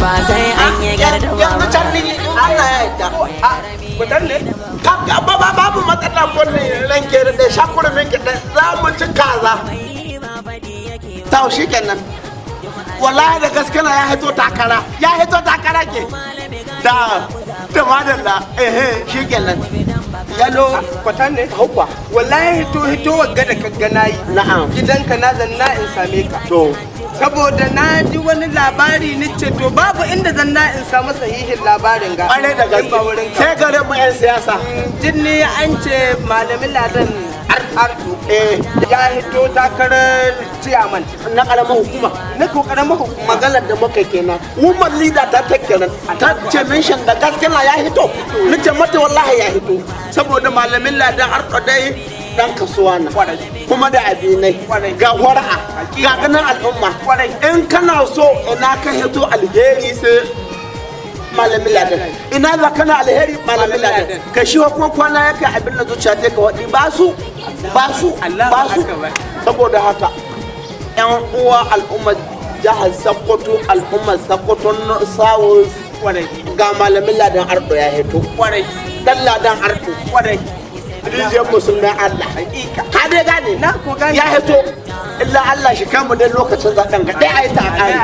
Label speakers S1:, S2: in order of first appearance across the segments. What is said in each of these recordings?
S1: ba sai an yi gardama
S2: yanzu can ni Allah ya yarda
S3: Kudan ne?
S2: babu matsala ko ne ranke da shakura min ki za mu ci kaza tawo shikenan wallahi da gaskiya ya hito takara ke da madalla shikenan
S3: Yalo kwatan ne? Hauwa. Wallahi hito wagga da kaga nayi.
S2: Na'am.
S3: Gidanka na zanna in same ka.
S2: To.
S3: Saboda na ji wani labari ni ce to babu inda zanna in samu sahihin labarin ga.
S2: Ƙwarai da gaske. Sai gare mu 'yan siyasa.
S3: Jinni an ce malamin ladan ardu ya hito takarar ciyaman
S2: na karamar hukuma
S3: na ko karamar hukuma
S2: maganar da muka kenan woman leader ta kenan ta ce mention da gaskiya ya hito ni ce mata wallahi ya hito saboda malamin ladan ardo dai dan kasuwa na kuma da abinai ga wara'a ga ganin al'umma in kana so ina ka hito alheri sai malamin ladan ina za kana alheri malamin ladan ka shi kuma kwana yake abin da zuciya ta ka wadi ba su saboda haka yan uwa al'ummar jihar Sokoto al'ummar Sokoto South ga malamin ladan ardo ya hito dan ladan ardo rijiyar musulman Allah ka dai gane ya hito illa Allah shi kama dai lokacin zaɓen ga ɗaya ayi ta ƙari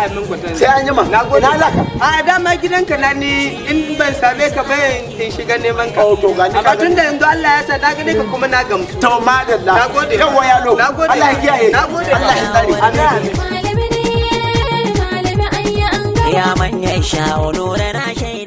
S2: sai an yi ma ina laka
S3: a dama gidanka na ni in ban same ka ba in shiga neman ka
S2: to gani
S3: amma tun da yanzu Allah ya sa na gane ka kuma na gamsu
S2: to madalla
S3: nagode
S2: yawa yalo
S3: nagode
S2: Allah ya kiyaye
S3: nagode
S2: Allah ya tsare
S1: ya manya shawo lura na shayi